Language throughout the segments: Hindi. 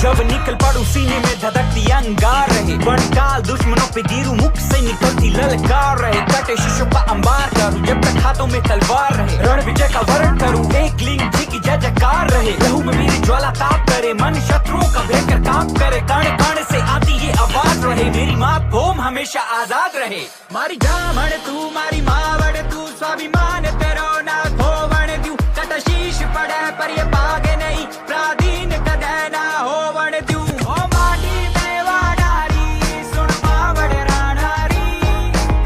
जब निकल पड़ू सीने में धधकती अंगार रहे, बनकाल दुश्मनों पे गिरू मुख से निकलती ललकार रहे, कटे शीशों का अंबार करूं जब तक हाथों में तलवार रहे, रण विजय का वर्ण करूं एक लिंग जी की जय जयकार रहे, लहू में मेरी ज्वाला ताप करे, मन शत्रुओं का भयंकर काम करे, कण कण से आती ये आवाज रहे, मेरी माँ भूम हमेशा आजाद रहे। मारी जामण तू मारी मावड़ तू, स्वाभिमान तेरो ना खोवण द्यू, कट शीश पड़े पर ये पागे नहीं, प्राधीन कदे ना होवण द्यू। ओ माटी देवा डारी सुन मावड़ राणारी,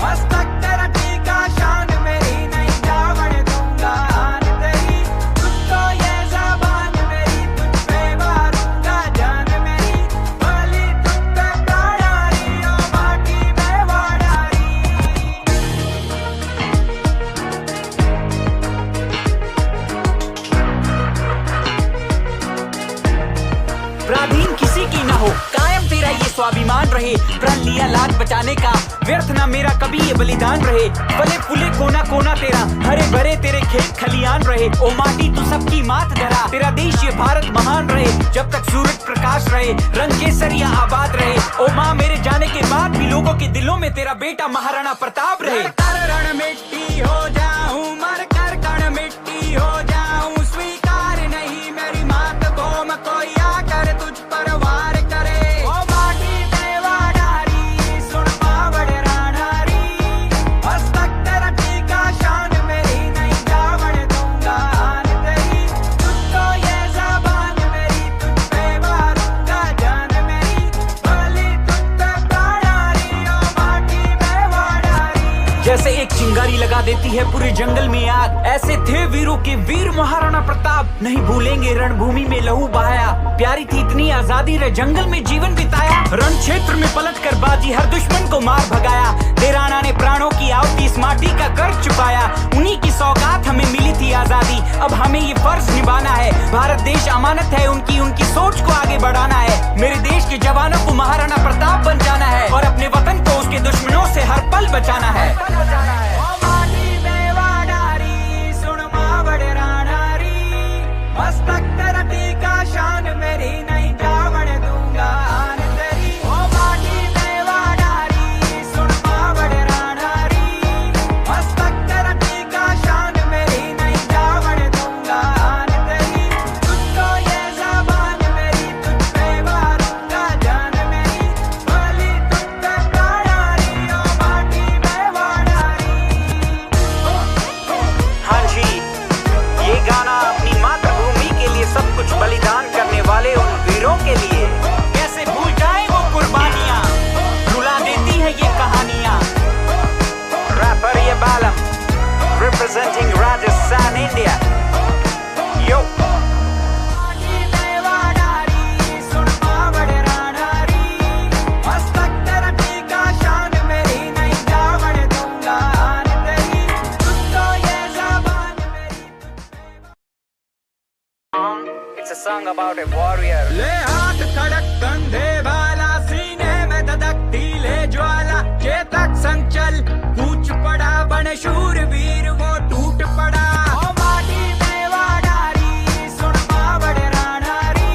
मस्तक तेरा टीका शान मेरी नहीं जावण दूंगा आन तेरी, तुझको ये ज़बान मेरी तुझ पे मारूंगा जान मेरी, बलि तुझ पे प्राणारी ओ माटी देवा डारी। प्राधीन किसी की ना हो, कायम तेरा ये स्वाभिमान रहे, प्रण लिया लाज बचाने का, व्यर्थ ना मेरा कभी ये बलिदान रहे, फले फूले कोना कोना तेरा, हरे भरे तेरे खेत खलियान रहे, ओ माटी तू सबकी मात धरा, तेरा देश ये भारत महान रहे, जब तक सूरज प्रकाश रहे, रंग केसरिया आबाद रहे, ओ माँ मेरे जाने के बाद भी लोगों के दिलों में तेरा बेटा महाराणा प्रताप रहे। कर रण मिट्टी हो जाऊं, मर कर कण मिट्टी हो जाऊं, स्वीकार नहीं मेरी मात भूम कोई आकर तुझ पर वार करे। ओ माटी देवा डारी सुन मावड़ राणारी, मस्तक तेरा टीका शान मेरी नहीं जावण दूंगा आन तेरी, तुझको ये ज़बान मेरी तुझ पे मारूंगा जान मेरी, बलि तुझ पे प्राणारी ओ माटी देवा डारी। जैसे एक चिंगारी लगा देती है पूरे जंगल में आग, ऐसे थे वीरों के वीर महाराणा प्रताप, नहीं भूलेंगे रणभूमि में लहू बहाया, प्यारी थी इतनी आजादी रे जंगल में जीवन बिताया, रण क्षेत्र में पलट कर बाजी हर दुश्मन को मार भगाया, देराना ने प्राणों की आहुति इस माटी का कर चुकाया, उन्हीं की सौगात हमें मिली थी आजादी, अब हमें ये फर्ज निभाना है, भारत देश अमानत है उनकी, उनकी सोच को आगे बढ़ाना है, मेरे देश के जवानों को महाराणा प्रताप बन जाना है, और अपने वतन को उसके दुश्मनों से हर पल बचाना है। मस्तक तेरा टीका शान मेरी नहीं जावण दूंगा आन तेरी, ओ माटी देवा डारी सुन मावड़ राणारी, मस्तक तेरा टीका शान मेरी नहीं जावण दूंगा आन तेरी, तुझको ये ज़बान मेरी तुझ पे मारूंगा जान मेरी, बलि तुझ पे प्राणारी ओ माटी देवा डारी। हाँ जी, ये गाना अपनी मातृभूमि के लिए सब कुछ बलिदान करने वाले उन वीरों के लिए, कैसे भूल जाए वो कुर्बानियां, रुला देती है ये कहानियां। रैपर ये बालम representing Rajasthan India, yo. It's a song about a warrior. ले हाथ खड़क कंधे भाला, सीने में धधकती ले ज्वाला, चेतक संचल कूच पड़ा, बने शूर वीर वो टूट पड़ा। ओ माटी देवा डारी सुन मावड़ राणारी,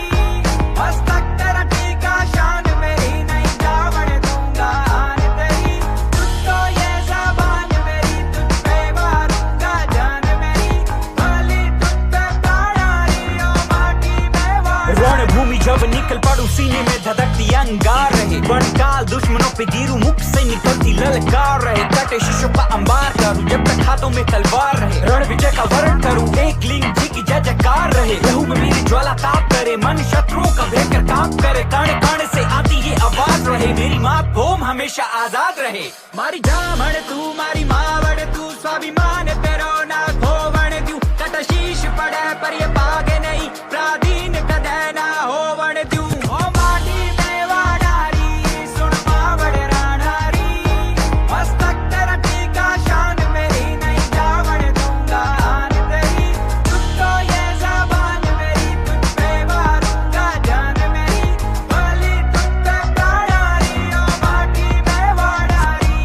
मस्तक तेरा टीका शान मेरी नहीं जावण दूंगा आन तेरी, तुझको ये ज़बान मेरी तुझ पे मारूंगा जान मेरी, बलि तुझ पे प्राणारी ओ माटी देवा। रणभूमि जब निकल पड़ू सीने में धधकती अंगार रहे, बनकाल दुश्मनों पे गिरू मुख से निकलती ललकार रहे, कटे शीशों का अंबार करूं जब तक हाथों में तलवार रहे, रण विजय का वर्ण करूं एक लिंग जी की जय जयकार रहे, लहू में मेरी ज्वाला ताप करे, मन शत्रुओं का भयंकर काम करे, कण कण से आती ये आवाज रहे, मेरी माँ भूम हमेशा आजाद रहे। मारी जामण तू मारी मावड़ तू, स्वाभिमान तेरो ना खोवण द्यू, कट शीश पड़े पर ये पागे नहीं, प्राधीन कदे ना होवण द्यू। ओ माटी देवा डारी सुन मावड़ राणारी, मस्तक तेरा टीका शान मेरी नहीं जावण दूंगा आन तेरी, तुझको ये ज़बान मेरी तुझ पे मारूंगा जान मेरी, बलि तुझ पे प्राणारी ओ माटी देवा डारी।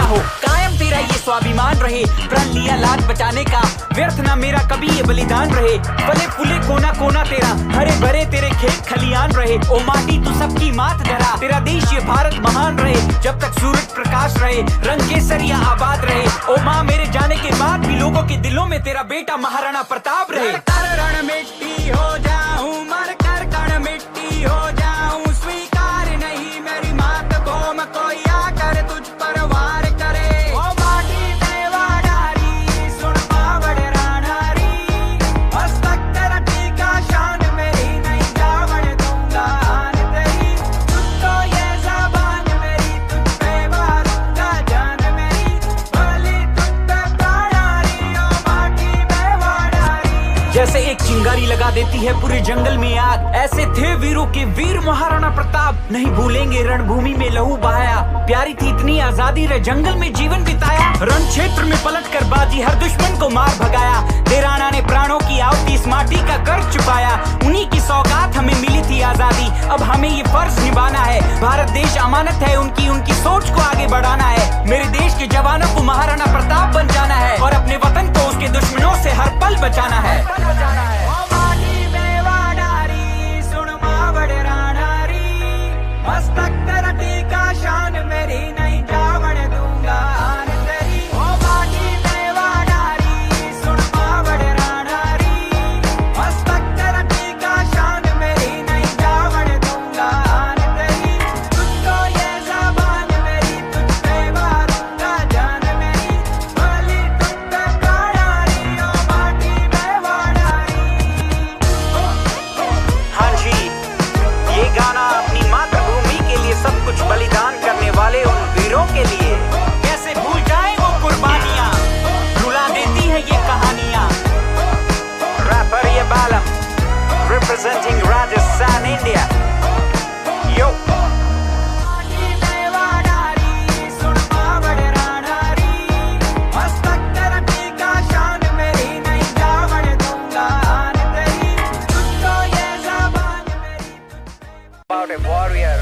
हो, कायम तेरा ये स्वाभिमान रहे, प्रण लिया लाज बचाने का, व्यर्थ ना मेरा कभी ये बलिदान रहे। फले फूले कोना कोना तेरा, हरे भरे तेरे खेत खलियान रहे। ओ माटी तू सबकी मात धरा, तेरा देश ये भारत महान रहे। जब तक सूरज प्रकाश रहे, रंग केसरिया आबाद रहे। ओ माँ, मेरे जाने के बाद भी लोगों के दिलों में तेरा बेटा महाराणा प्रताप रहे। रण मिट्टी हो जाऊं, मर कर कण मिट्टी हो जाऊं, स्वीकार नहीं मेरी मात भूम कोई आकर तुझ पर वार करे। ओ माटी में वाडारी, सुन बावड़ रानारी, मस्तक तेरा टीका शान मेरी, नहीं जावड़ दूंगा आन तेरी। तुझको ये ज़बान मेरी, तुझ पे मारूंगा जान मेरी, भली तुझ पे प्राणारी, ओ माटी में वाडारी। जैसे एक चिंगारी लगा देती है पूरे जंगल में आग, ऐसे थे वीरों के वीर महाराणा प्रताप। नहीं भूलेंगे रणभूमि में लहू बहाया, प्यारी थी इतनी आजादी रे जंगल में जीवन बिताया। रण क्षेत्र में पलट कर बाजी हर दुश्मन को मार भगाया, देराना ने प्राणों की आहुति इस माटी का कर चुकाया। उन्हीं की सौगात हमें मिली थी आजादी, अब हमें ये फर्ज निभाना है। भारत देश अमानत है उनकी, उनकी सोच को आगे बढ़ाना है। मेरे देश के जवानों को महाराणा प्रताप बन जाना है, और अपने वतन को उसके दुश्मनों से हर पल बचाना है। मस्तक तेरा टीका शान मेरी, नहीं जावड़ दूंगा आन तेरी। ओ माटी में वाडारी, सुन बावड़ रानारी, मस्तक तेरा टीका शान मेरी, नहीं जावड़ दूंगा आन तेरी। तुझको ये ज़बान मेरी, तुझ पे मारूंगा जान मेरी, भली तुझ पे प्राणारी, ओ माटी में वाडारी। हाँ जी, ये गाना अपनी मातृभूमि के लिए सब कुछ बलिदान करने वाले उन वीरों के लिए। कैसे भूल जाए वो कुर्बानियां, रुला देती है ये कहानियां। रैपर ये बालम, रिप्रेजेंटिंग राजस्थान इंडिया। यो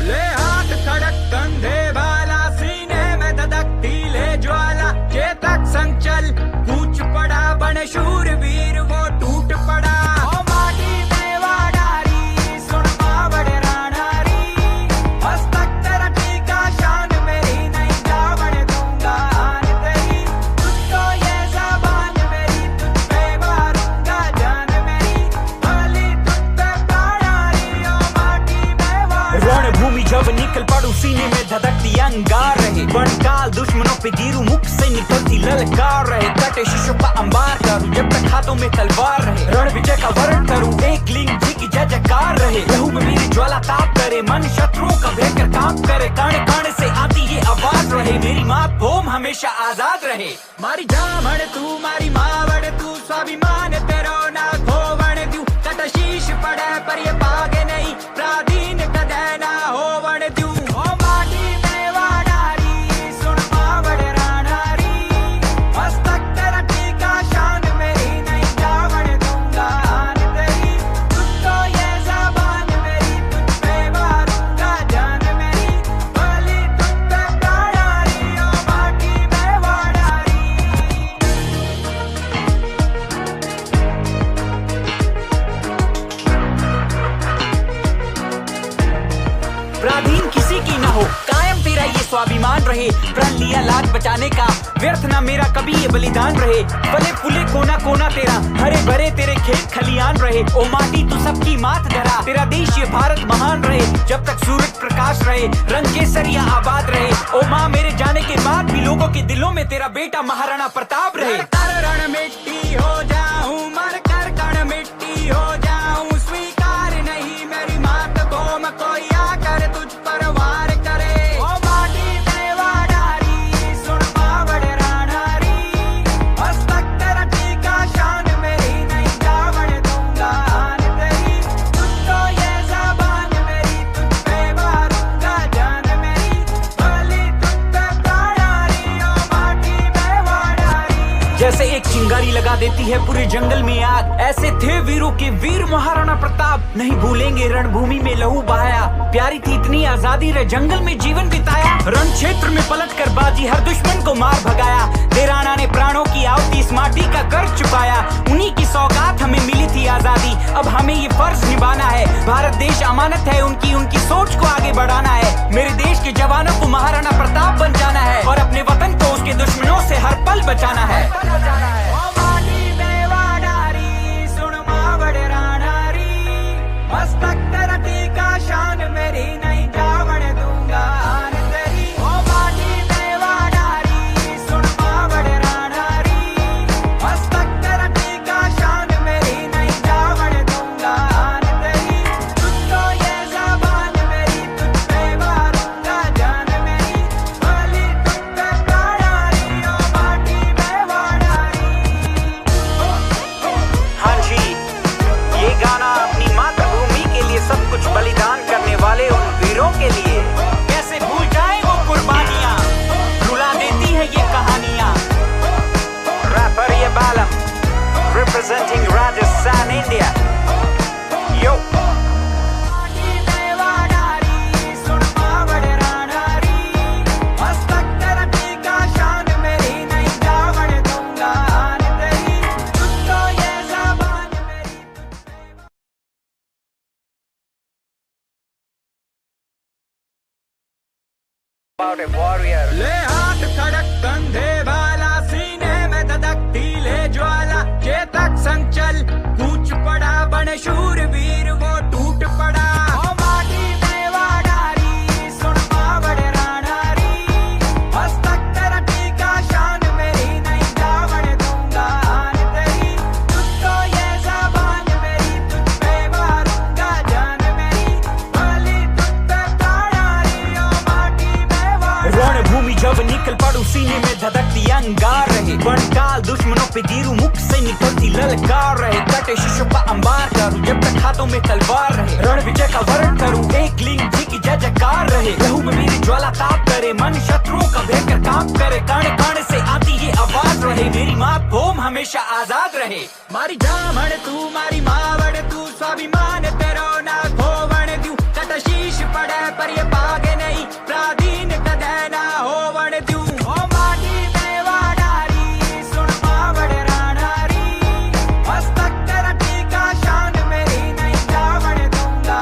ले हाथ खड़क कंधे वाला, सीने में धधकती ले ज्वाला, चेतक संचल कूच पड़ा, बन शूरवीर वो टूट पड़ा। ओ माटी में वाडारी, सुन बावड़ रानारी, मस्तक तेरा टीका शान मेरी, नहीं जावड़ दूंगा आन तेरी। तुझको ये ज़बान मेरी, तुझ पे मारूंगा जान मेरी, भली तुझ पे प्राणारी, ओ माटी में वाडारी। रणभूमि जब निकल पड़ू, सीने में धधकती अंगार रहे, वनकाल दुश्मनों पे गिरू, मुख से निकलती ललकार रहे। कटे शिशु का अंबार करूं, जब तक हाथों में तलवार रहे, रण विजय का वर्ण करूं, एक लिंग जी की जय जयकार रहे। लहू में मेरी ज्वाला ताप करे, मन शत्रुओं का भयंकर काम करे, कण कण से आती ये आवाज रहे, मेरी माँ भूम हमेशा आजाद रहे। मारी जामण तू, मारी मावड़ तू, स्वाभिमान तेरो ना खोवण द्यू, कट शीश पड़े पर ये पागे नहीं, प्राधीन कदे ना होवण द्यू। ओ माटी में वाडारी, सुन बावड़ रानारी, मस्तक तेरा टीका शान मेरी, नहीं जावड़ दूंगा आन तेरी। तुझको ये ज़बान मेरी, तुझ पे मारूंगा जान मेरी, भली तुझ पे प्राणारी, ओ माटी में वाडारी। प्राधीन किसी की ना हो, कायम तेरा ये स्वाभिमान रहे, प्रण लिया लाज बचाने का, व्यर्थ ना मेरा कभी ये बलिदान रहे। फले फूले कोना कोना तेरा, हरे भरे तेरे खेत खलियान रहे। ओ माटी तू सबकी मात धरा, तेरा देश ये भारत महान रहे। जब तक सूरज प्रकाश रहे, रंग केसरिया आबाद रहे। ओ माँ, मेरे जाने के बाद भी लोगों के दिलों में तेरा बेटा महाराणा प्रताप रहे। रण मिट्टी हो जाऊं, मर कर कण मिट्टी हो जाऊं, स्वीकार नहीं मेरी मात भूम कोई आकर तुझ पर वार करे। ओ माटी में वाडारी, सुन बावड़ रानारी, मस्तक तेरा टीका शान मेरी, नहीं जावड़ दूंगा आन तेरी। तुझको ये ज़बान मेरी, तुझ पे मारूंगा जान मेरी, भली तुझ पे प्राणारी, ओ माटी में वाडारी। जैसे एक चिंगारी लगा देती है पूरे जंगल में आग, ऐसे थे वीरों के वीर महाराणा प्रताप। नहीं भूलेंगे रणभूमि में लहू बहाया, प्यारी थी इतनी आजादी रे जंगल में जीवन बिताया। रण क्षेत्र में पलट कर बाजी हर दुश्मन को मार भगाया, देराना ने प्राणों की आहुति इस माटी का कर्ज चुकाया। उन्हीं की सौगात हमें मिली थी आजादी, अब हमें ये फर्ज निभाना है। भारत देश अमानत है उनकी, उनकी सोच को आगे बढ़ाना है। मेरे देश के जवानों को महाराणा प्रताप बन जाना है और अपने वतन को उसके दुश्मनों से हर पल बचाना है। मस्तक तेरा टीका शान मेरी नहीं जावण दूंगा तेरी। ओ बाटी देवाडारी सुन मावड़ रानारी, मस्तक तेरा टीका शान मेरी नहीं जावण दूंगा तेरी। तुझ तो ये ज़बान मेरी तुझ पे मारूंगा जान मेरी, भली तुझ पे प्राणारी ओ बाटी देवाडारी। हाँ जी, ये गाना अपनी मातृभूमि के लिए सब कुछ बलिदान करने वाले उन वीरों के लिए। कैसे भूल जाए वो कुर्बानियां, रुला देती है ये कहानियां। रैपर ये बालम रिप्रेजेंटिंग राजस्थान इंडिया। यो ले हाथ खड़क कंधे वाला, सीने में धधकती ले ज्वाला। चेतक संचल कूच पड़ा, बन शूरवीर वो टूट पड़ा। ओ माटी देवाडारी सुन मावड़ रानारी, मस्तक तेरा टीका शान मेरी नहीं जावण दूंगा तेरी। तुझ तो ये ज़बान मेरी तुझ पे मारूंगा जान मेरी, भली तुझ पे प्राणारी ओ माटी रणभूमि जब निकल पड़ू, सीने में धधकती अंगार रहे। बनकाल दुश्मनों पे गिरू, मुख से निकलती ललकार रहे। कटे शिशु का अंबार करूं जब तक हाथों में तलवार रहे। रण विजय का वर्ण करूं, एक लिंग जी की जय जयकार रहे। लहू में मेरी ज्वाला ताप करे, मन शत्रुओं का भयंकर काम करे। कण कण से आती ये आवाज रहे, मेरी मातृभूमि हमेशा आजाद रहे। मारी जामण तू मारी मावड़ तू, स्वाभिमान तेरो ना खोवण दूं। कट शीश पड़े पर ये भागे नहीं, प्राधीन कदे ना होवण दूं। ओ माटी देवाडारी सुन मावड़ रानारी, मस्तक तेरा टीका शान मेरी नहीं जावण दूंगा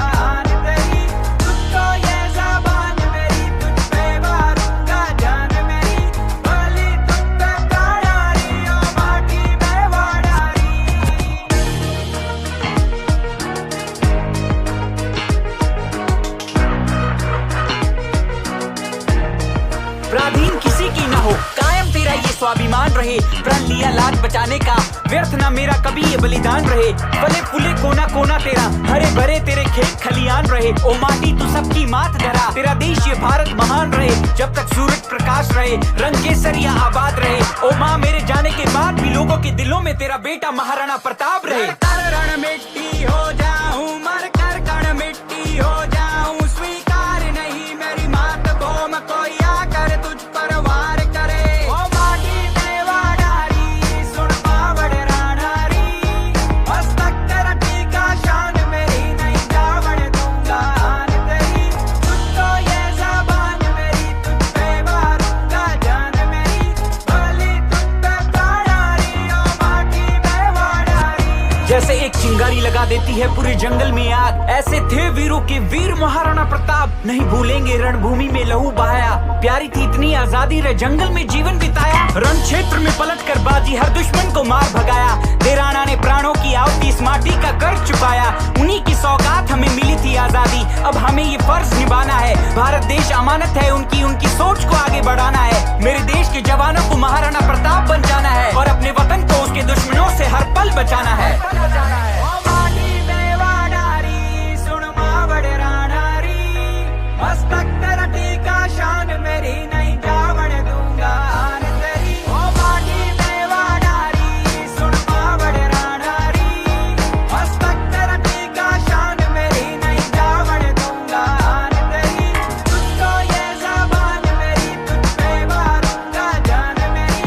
तेरी। तुझ तो ये ज़बान मेरी तुझ पे मारूंगा जान मेरी, भली तुझ पे प्राणारी ओ माटी देवाडारी। प्राधीन किसी की ना हो, कायम तेरा ये स्वाभिमान रहे। प्रण लिया लाज बचाने का, व्यर्थ ना मेरा कभी ये बलिदान रहे। फले फूले कोना कोना तेरा, हरे भरे तेरे खेत खलियान रहे। ओ माटी तू सबकी मात धरा, तेरा देश ये भारत महान रहे। जब तक सूरज प्रकाश रहे, रंग केसरिया आबाद रहे। ओ माँ, मेरे जाने के बाद भी लोगों के दिलों में तेरा बेटा महाराणा प्रताप रहे। रण मिट्टी हो जाऊं, मर कर कण मिट्टी हो जाऊं, स्वीकार नहीं मेरी मातृभूमि कोई आकर तुझ पर वार करे। ओ माटी देवाडारी सुन मावड़ रानारी, मस्तक तेरा टीका शान मेरी नहीं जावण दूंगा तेरी। तुझ तो ये ज़बान मेरी तुझ पे मारूंगा जान मेरी, भली तुझ पे प्राणारी ओ माटी देवाडारी। जैसे एक चिंगारी लगा देती है पूरे जंगल में आग, ऐसे थे वीरों के वीर महाराणा प्रताप। नहीं भूलेंगे रणभूमि में लहू बहाया, प्यारी थी इतनी आजादी रे जंगल में जीवन बिताया। रण क्षेत्र में पलट कर बाजी हर दुश्मन को मार भगाया, देराना ने प्राणों की आहुति इस माटी का कर्ज चुकाया। उन्हीं की सौगात हमें मिली थी आजादी, अब हमें ये फर्ज निभाना है। भारत देश अमानत है उनकी, उनकी सोच को आगे बढ़ाना है। मेरे देश के जवानों को महाराणा प्रताप बन जाना है और अपने वतन को उसके दुश्मनों से हर पल बचाना है। मस्तक तेरा टीका शान मेरी नहीं जावण दूंगा तेरी। ओ माटी देवाडारी सुन मावड़ रानारी, मस्तक तेरा टीका शान मेरी नहीं जावण दूंगा तेरी। तुझ तो ये ज़बान मेरी तुझ पे मारूंगा जान मेरी,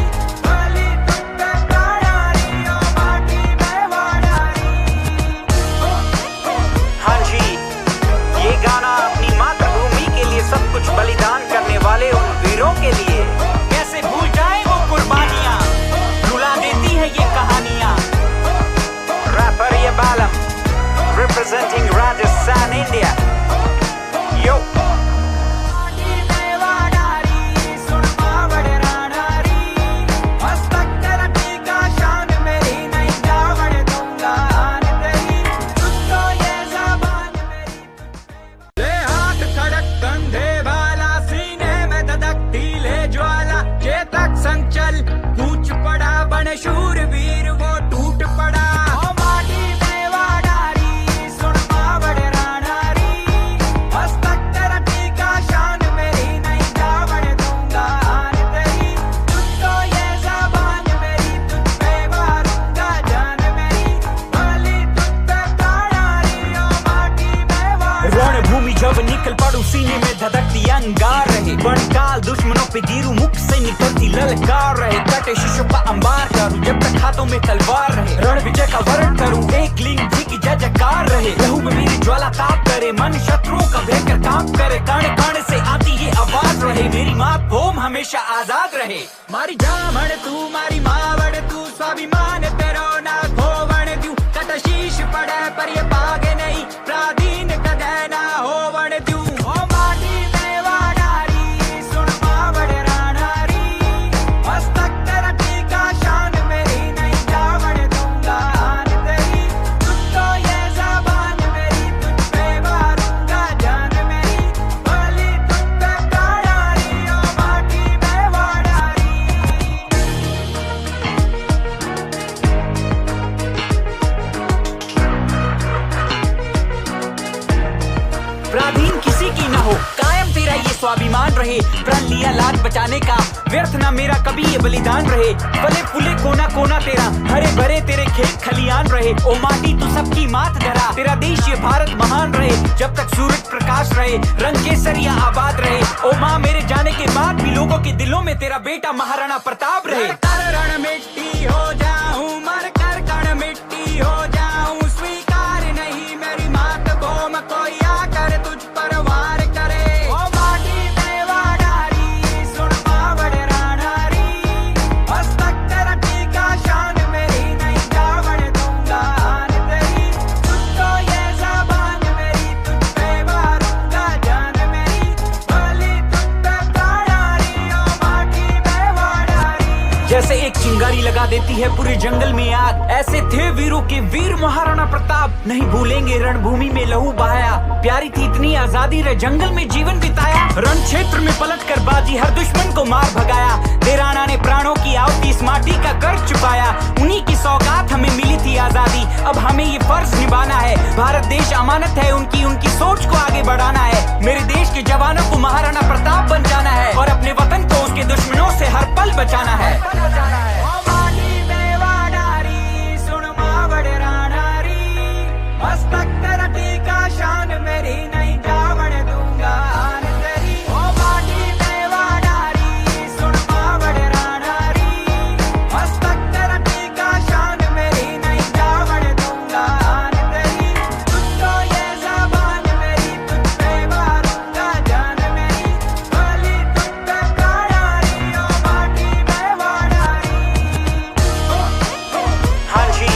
पे गिरू मुख से निकलती ललकार रहे, कटे शीशों का अंबार करूं जब तक हाथों में तलवार रहे, रण विजय का वर्ण करूं एक लिंग जी की जय जयकार रहे, लहू में मेरी ज्वाला ताप करे, मन शत्रुओं का भयंकर काम करे, कण कण से आती ये आवाज रहे, मेरी माँ भूम हमेशा आजाद रहे। मारी जामण तू मारी मावड़ तू, स्वाभिमान तेरो ना खोवण द्यू, कट शीश पड़े पर ये पागे नहीं, प्राधीन कदे ना होवण द्यू। ओ माटी देवा नारी सुन मावड़ रानारी, मस्तक तेरा टीका शान मेरी, नहीं जावण दूंगा आन तेरी, तुझ तो ये ज़बान मेरी, तुझ पे मारूंगा जान मेरी, बोली तुझ पे प्राणारी, ओ माटी देवा नारी। प्राधीन किसी की ना हो, कायम तेरा ये स्वाभिमान रहे, प्रण लिया लाज बचाने का, व्यर्थ ना मेरा कभी ये बलिदान रहे, फले फूले कोना कोना तेरा, हरे भरे तेरे खेत खलियान रहे, ओ माटी तू सबकी मात धरा, तेरा देश ये भारत महान रहे, जब तक सूरज प्रकाश रहे, रंग केसरिया आबाद रहे, ओ माँ मेरे जाने के बाद भी लोगों के दिलों में तेरा बेटा महाराणा प्रताप रहे। रण मिट्टी हो जाऊं, मर कर कण मिट्टी हो जाऊं, स्वीकार नहीं मेरी मात भूम कोई आकर तुझ पर वार करे, ओ माटी देवा नारी सुन मावड़ रानारी, मस्तक तेरा टीका शान मेरी, नहीं जावण दूंगा आन तेरी, तुझ तो ये ज़बान मेरी, तुझ पे मारूंगा जान मेरी, बोली तुझ पे प्राणारी, ओ माटी देवा नारी। जैसे एक चिंगारी लगा देती है पूरे जंगल में आग, ऐसे थे वीरों के वीर महाराणा प्रताप, नहीं भूलेंगे रणभूमि में लहू बहाया, प्यारी थी इतनी आजादी रे जंगल में जीवन बिताया, रण क्षेत्र में पलट कर बाजी हर दुश्मन को मार भगाया, देराना ने प्राणों की आहुति इस माटी का कर्ज चुकाया, उन्हीं की सौगात हमें मिली थी आजादी, अब हमें ये फर्ज निभाना है, भारत देश अमानत है उनकी, उनकी सोच को आगे बढ़ाना है, मेरे देश के जवानों को महाराणा प्रताप बन जाना है, और अपने वतन को उसके दुश्मनों से हर पल बचाना है। ओ माटी देवा नारी सुन मावड़ रानारी, मस्तक तेरा टीका शान मेरी, नहीं जावण दूंगा आन तेरी, ओ माटी देवा नारी सुन मावड़ रानारी, मस्तक तेरा टीका शान मेरी, नहीं जावण दूंगा आन तेरी, तुझ तो ये ज़बान मेरी, तुझ पे मारूंगा जान मेरी, बोली तुझ पे प्राणारी, ओ माटी देवा नारी। हाँ जी,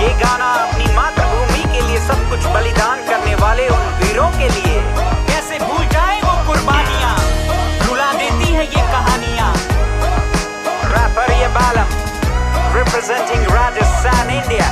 ये गाना अपनी मातृभूमि के लिए सब कुछ बलिदान करने वाले उन वीरों के लिए, कैसे भूल जाए वो कुर्बानियां, रुला देती है ये कहानियां। रैपर ये बालम, representing Rajasthan, India।